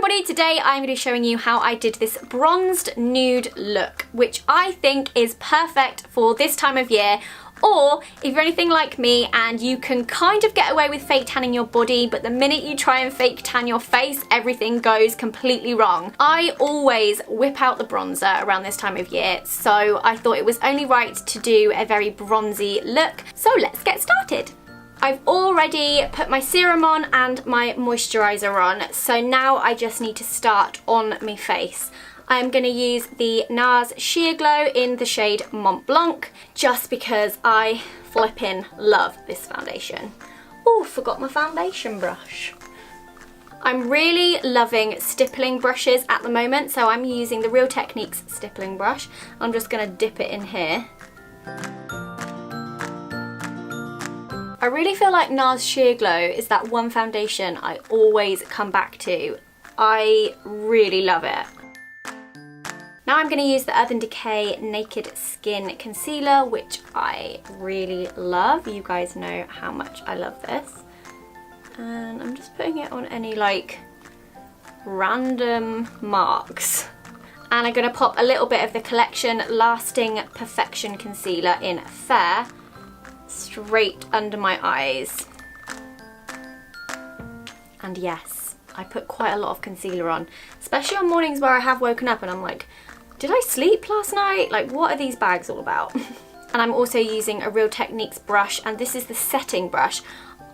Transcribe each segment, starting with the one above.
everybody, today I'm going to be showing you how I did this bronzed nude look, which I think is perfect for this time of year, or if you're anything like me and you can kind of get away with fake tanning your body, but the minute you try and fake tan your face, everything goes completely wrong. I always whip out the bronzer around this time of year, so I thought it was only right to do a very bronzy look. So let's get started. I've already put my serum on and my moisturiser on, so now I just need to start on my face. I'm going to use the NARS Sheer Glow in the shade Mont Blanc, just because I flippin' love this foundation. Oh, forgot my foundation brush. I'm really loving stippling brushes at the moment, so I'm using the Real Techniques stippling brush. I'm just going to dip it in here. I really feel like NARS Sheer Glow is that one foundation I always come back to. I really love it. Now I'm going to use the Urban Decay Naked Skin Concealer, which I really love. You guys know how much I love this. And I'm just putting it on any like random marks. And I'm going to pop a little bit of the Collection Lasting Perfection Concealer in Fair straight under my eyes. And yes, I put quite a lot of concealer on, especially on mornings where I have woken up and I'm like, did I sleep last night? Like, what are these bags all about? And I'm also using a Real Techniques brush, and this is the setting brush.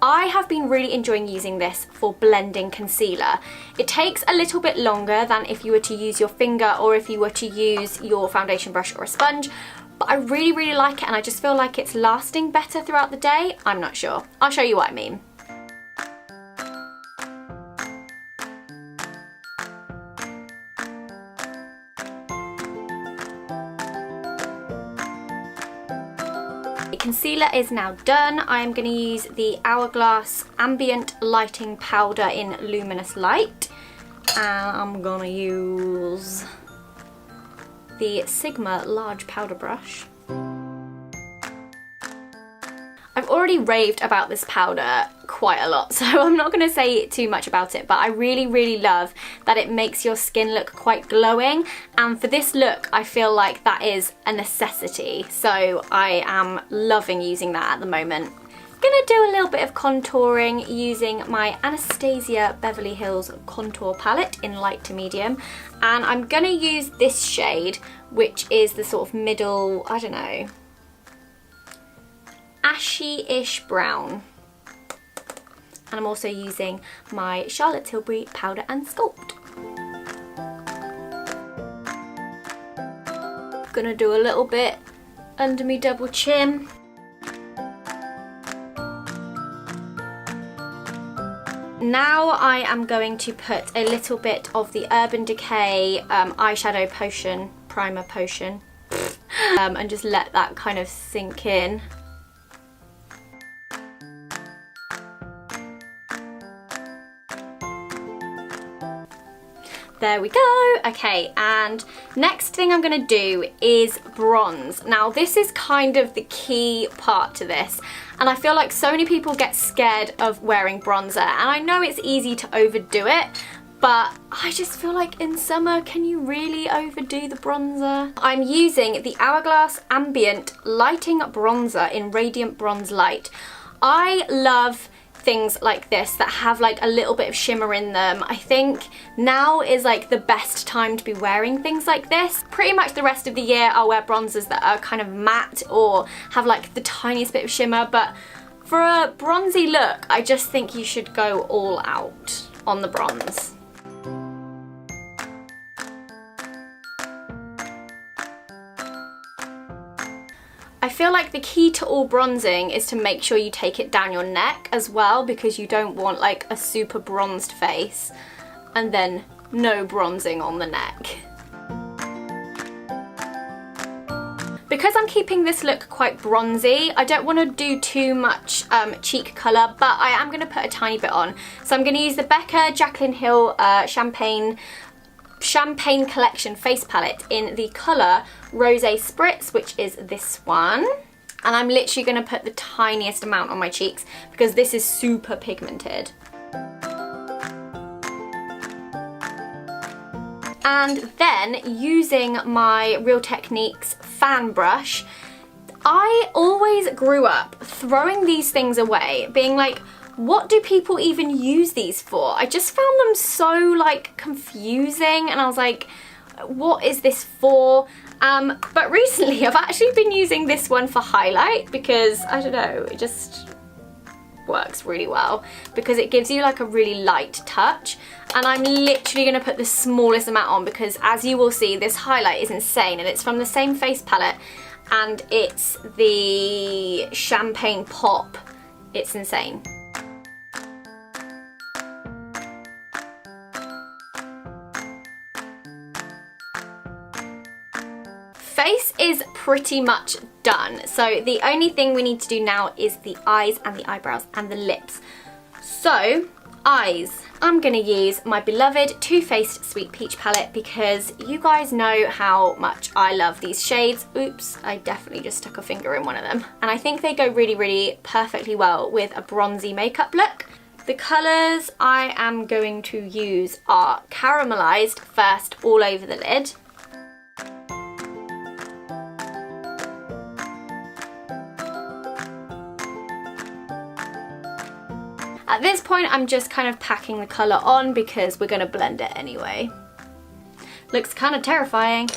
I have been really enjoying using this for blending concealer. It takes a little bit longer than if you were to use your finger or if you were to use your foundation brush or a sponge, but I really like it, and I just feel like it's lasting better throughout the day. I'm not sure. I'll show you what I mean. The concealer is now done. I am going to use the Hourglass Ambient Lighting Powder in Luminous Light. And I'm going to use the Sigma large powder brush. I've already raved about this powder quite a lot, so I'm not going to say too much about it, but I really love that it makes your skin look quite glowing, and for this look I feel like that is a necessity, so I am loving using that at the moment. Gonna do a little bit of contouring using my Anastasia Beverly Hills contour palette in light to medium, and I'm gonna use this shade, which is the sort of middle, I don't know, ashy-ish brown. And I'm also using my Charlotte Tilbury Powder and Sculpt. Gonna do a little bit under my double chin. Now I am going to put a little bit of the Urban Decay eyeshadow potion, primer potion, and just let that kind of sink in. There we go. Okay, and next thing I'm going to do is bronze. Now this is kind of the key part to this, and I feel like so many people get scared of wearing bronzer, and I know it's easy to overdo it, but I just feel like in summer, can you really overdo the bronzer? I'm using the Hourglass Ambient Lighting Bronzer in Radiant Bronze Light. I love things like this that have like a little bit of shimmer in them. I think now is like the best time to be wearing things like this. Pretty much the rest of the year I'll wear bronzers that are kind of matte or have like the tiniest bit of shimmer, but for a bronzy look I just think you should go all out on the bronze. I feel like the key to all bronzing is to make sure you take it down your neck as well, because you don't want like a super bronzed face and then no bronzing on the neck. Because I'm keeping this look quite bronzy, I don't want to do too much cheek colour, but I am going to put a tiny bit on. So I'm going to use the Becca Jaclyn Hill Champagne Collection face palette in the colour Rosé Spritz, which is this one. And I'm literally going to put the tiniest amount on my cheeks because this is super pigmented. And then using my Real Techniques fan brush, I always grew up throwing these things away, being like, what do people even use these for? I just found them so like confusing, and I was like, what is this for? But recently I've actually been using this one for highlight because, I don't know, it just works really well because it gives you like a really light touch. And I'm literally going to put the smallest amount on because, as you will see, this highlight is insane, and it's from the same face palette, and it's the Champagne Pop. It's insane. Face is pretty much done, so the only thing we need to do now is the eyes and the eyebrows and the lips. So, eyes. I'm gonna use my beloved Too Faced Sweet Peach palette because you guys know how much I love these shades. Oops, I definitely just stuck a finger in one of them. And I think they go really, really perfectly well with a bronzy makeup look. The colours I am going to use are caramelised first all over the lid. At this point, I'm just kind of packing the colour on because we're going to blend it anyway. Looks kind of terrifying.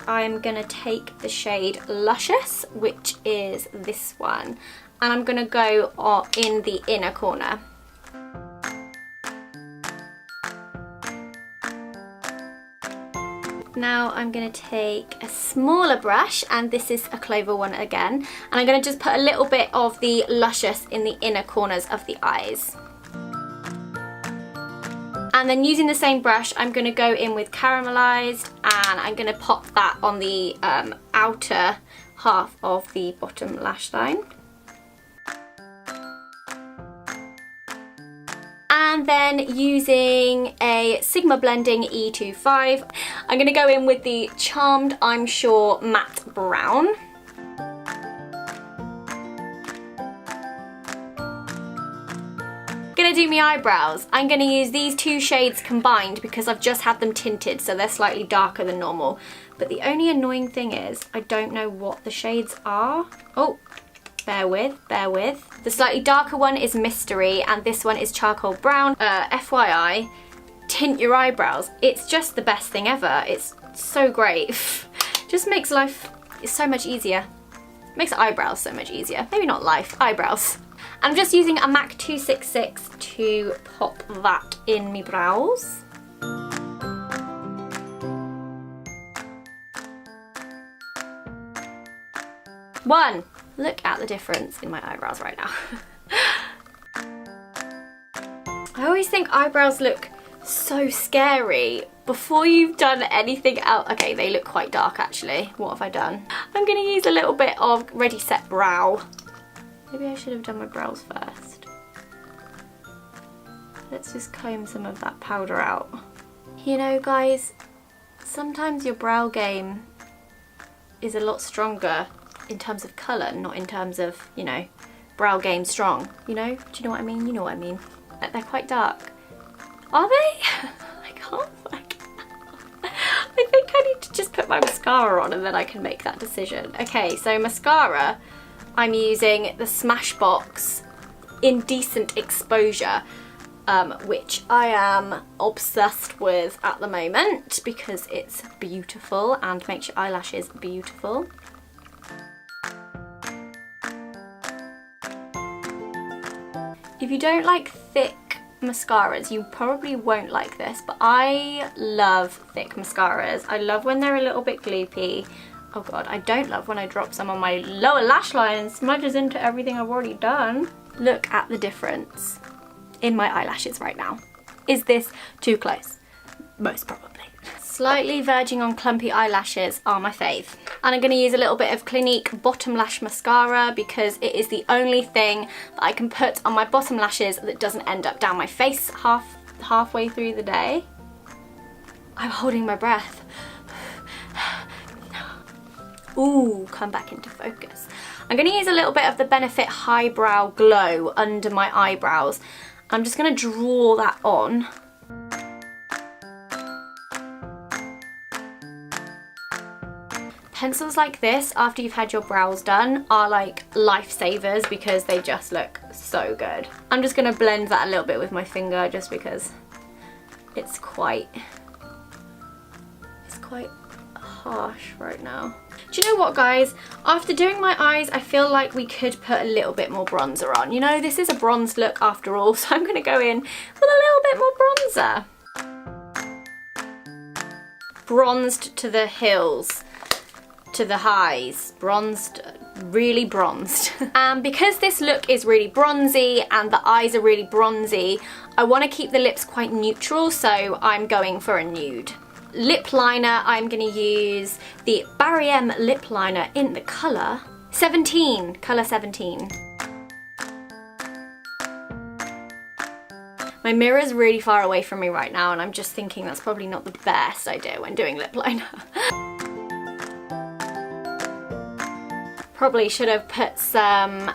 I'm going to take the shade Luscious, which is this one, and I'm going to go in the inner corner. Now I'm going to take a smaller brush, and this is a Clover one again, and I'm going to just put a little bit of the Luscious in the inner corners of the eyes. And then using the same brush, I'm going to go in with Caramelised, and I'm going to pop that on the outer half of the bottom lash line. And then using a Sigma Blending E25, I'm going to go in with the Charmed I'm Sure Matte Brown. Gonna do my eyebrows. I'm going to use these two shades combined because I've just had them tinted, so they're slightly darker than normal. But the only annoying thing is I don't know what the shades are. Oh, bear with. The slightly darker one is Mystery and this one is Charcoal Brown. FYI, tint your eyebrows. It's just the best thing ever. It's so great. Just makes life so much easier. Makes eyebrows so much easier. Maybe not life, eyebrows. I'm just using a MAC 266 to pop that in my brows. One. Look at the difference in my eyebrows right now. I always think eyebrows look so scary before you've done anything else. Okay, they look quite dark actually. What have I done? I'm going to use a little bit of Ready Set Brow. Maybe I should have done my brows first. Let's just comb some of that powder out. You know, guys, sometimes your brow game is a lot stronger in terms of colour, not in terms of, you know, brow game strong. You know? Do you know what I mean? You know what I mean. They're quite dark. Are they? I can't work out. I think I need to just put my mascara on and then I can make that decision. Okay, so mascara, I'm using the Smashbox Indecent Exposure, which I am obsessed with at the moment because it's beautiful and makes your eyelashes beautiful. If you don't like thick mascaras, you probably won't like this, but I love thick mascaras. I love when they're a little bit gloopy. Oh god, I don't love when I drop some on my lower lash line and smudges into everything I've already done. Look at the difference in my eyelashes right now. Is this too close? Most probably. Slightly verging on clumpy eyelashes are my fave. And I'm going to use a little bit of Clinique Bottom Lash Mascara because it is the only thing that I can put on my bottom lashes that doesn't end up down my face halfway through the day. I'm holding my breath. Ooh, come back into focus. I'm going to use a little bit of the Benefit Highbrow Glow under my eyebrows. I'm just going to draw that on. Pencils like this after you've had your brows done are like lifesavers because they just look so good. I'm just gonna blend that a little bit with my finger just because it's quite harsh right now. Do you know what, guys? After doing my eyes, I feel like we could put a little bit more bronzer on. You know, this is a bronzed look after all, so I'm gonna go in with a little bit more bronzer. Bronzed to the hills, to the highs, bronzed, really bronzed. Because this look is really bronzy and the eyes are really bronzy, I want to keep the lips quite neutral, so I'm going for a nude. Lip liner, I'm going to use the Barry M lip liner in the colour 17, colour 17. My mirror's really far away from me right now and I'm just thinking that's probably not the best idea when doing lip liner. Probably should have put some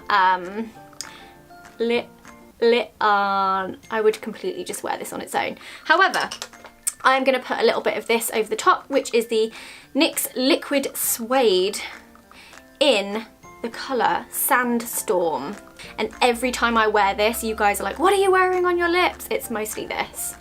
lip on. I would completely just wear this on its own. However, I'm going to put a little bit of this over the top, which is the NYX Liquid Suede in the colour Sandstorm. And every time I wear this, you guys are like, what are you wearing on your lips? It's mostly this.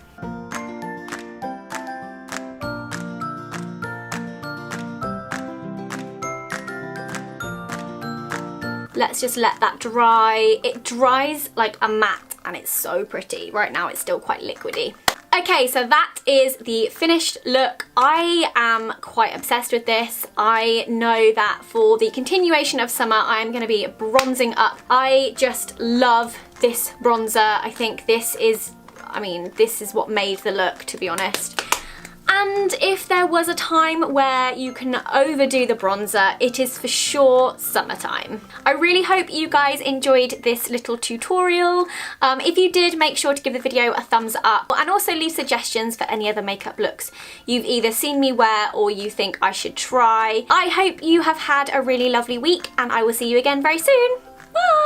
Let's just let that dry. It dries like a matte and it's so pretty. Right now it's still quite liquidy. Okay, so that is the finished look. I am quite obsessed with this. I know that for the continuation of summer, I'm going to be bronzing up. I just love this bronzer. I think this is, this is what made the look, to be honest. And if there was a time where you can overdo the bronzer, it is for sure summertime. I really hope you guys enjoyed this little tutorial. If you did, make sure to give the video a thumbs up and also leave suggestions for any other makeup looks you've either seen me wear or you think I should try. I hope you have had a really lovely week and I will see you again very soon. Bye!